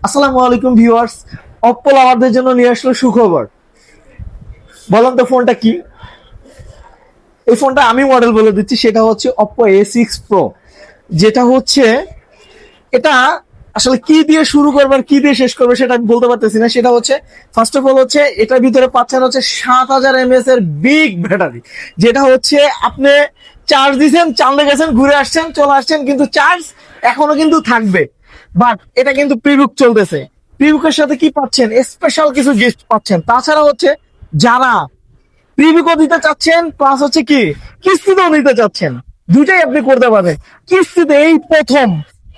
আসসালামু আলাইকুম viewers. Oppo আমাদের জন্য নিয়ে আসলো সুখবর। বলেন তো ফোনটা কি? এই ফোনটা আমি মডেল বলে দিচ্ছি, সেটা হচ্ছে অপ্পো A6 Pro। যেটা হচ্ছে এটা আসলে কি দিয়ে শুরু করবে আর কি দিয়ে শেষ করবে সেটা আমি বলতে পারতেছি না। সেটা হচ্ছে ফার্স্ট অফ অল হচ্ছে এটার ভিতরে পাচ্ছেন হচ্ছে 7000 mAh এর বিগ ব্যাটারি। যেটা হচ্ছে আপনি চার্জ দিচ্ছেন, চাঁদে গেছেন, ঘুরে আসছেন, চলে আসছেন, কিন্তু চার্জ এখনো কিন্তু থাকবে। বাট এটা কিন্তু প্রিবুক চলতেছে। প্রিবুকের সাথে কি পাচ্ছেন? স্পেশাল কিছু গিফট পাচ্ছেন। তাছাড়া হচ্ছে যারা প্রিবুকও দিতে চাচ্ছেন, প্লাস হচ্ছে কি কিস্তিতেও নিতে চাচ্ছেন, দুটাই আপনি করতে পারবেন। কিস্তিতে এই প্রথম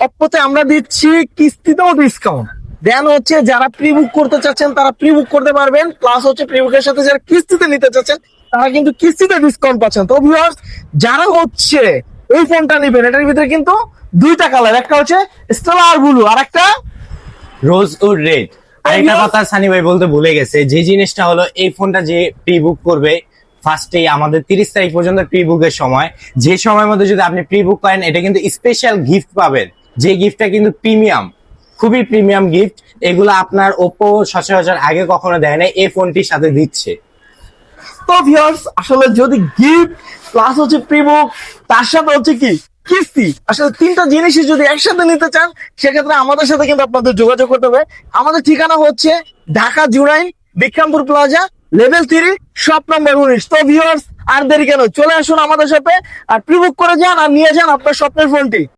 অপ্পোতে আমরা দিচ্ছি কিস্তিতেও ডিসকাউন্ট। দেন হচ্ছে যারা প্রিবুক করতে চাচ্ছেন তারা প্রিবুক করতে পারবেন, প্লাস হচ্ছে প্রিবুকের সাথে যারা কিস্তিতে নিতে চাচ্ছেন তারা কিন্তু কিস্তিতে ডিসকাউন্ট পাচ্ছেন। তো ভিউয়ার্স, যারা হচ্ছে এই ফোনটা নেবেন, এটার ভিতরে কিন্তু দুইটা কালার, একটা হচ্ছে স্টেলার ব্লু আর একটা রোজউড রেড। আরেকটা কথা সানি ভাই বলতে ভুলে গেছে, যে জিনিসটা হলো এই ফোনটা যে প্রি বুক করবে ফার্স্টে আমাদের 30 তারিখ পর্যন্ত প্রি বুকের সময়, যে সময়ের মধ্যে যদি আপনি প্রি বুক করেন এটা কিন্তু স্পেশাল গিফট পাবেন, যে গিফটটা কিন্তু প্রিমিয়াম, খুবই প্রিমিয়াম গিফট। এগুলো আপনার ওপো সচরাচর আগে কখনো দেয় না, এই ফোনটির সাথে দিচ্ছে। তো ভিউয়ার্স, আসলে যদি গিফট প্লাস হচ্ছে প্রিবুক তার সাথে হচ্ছে কি কিস্তি, আসলে তিনটা জিনিসই যদি একসাথে নিতে চান সেক্ষেত্রে আমাদের সাথে কিন্তু আপনাদের যোগাযোগ করতে হবে। আমাদের ঠিকানা হচ্ছে Dhaka Jurain Bikrampur plaza, level 3, shop number 19। তো ভিউয়ার্স, আর দেরি কেন, চলে আসুন আমাদের সাথে আর প্রিবুক করে যান আর নিয়ে যান আপনার স্বপ্নের ফোনটি।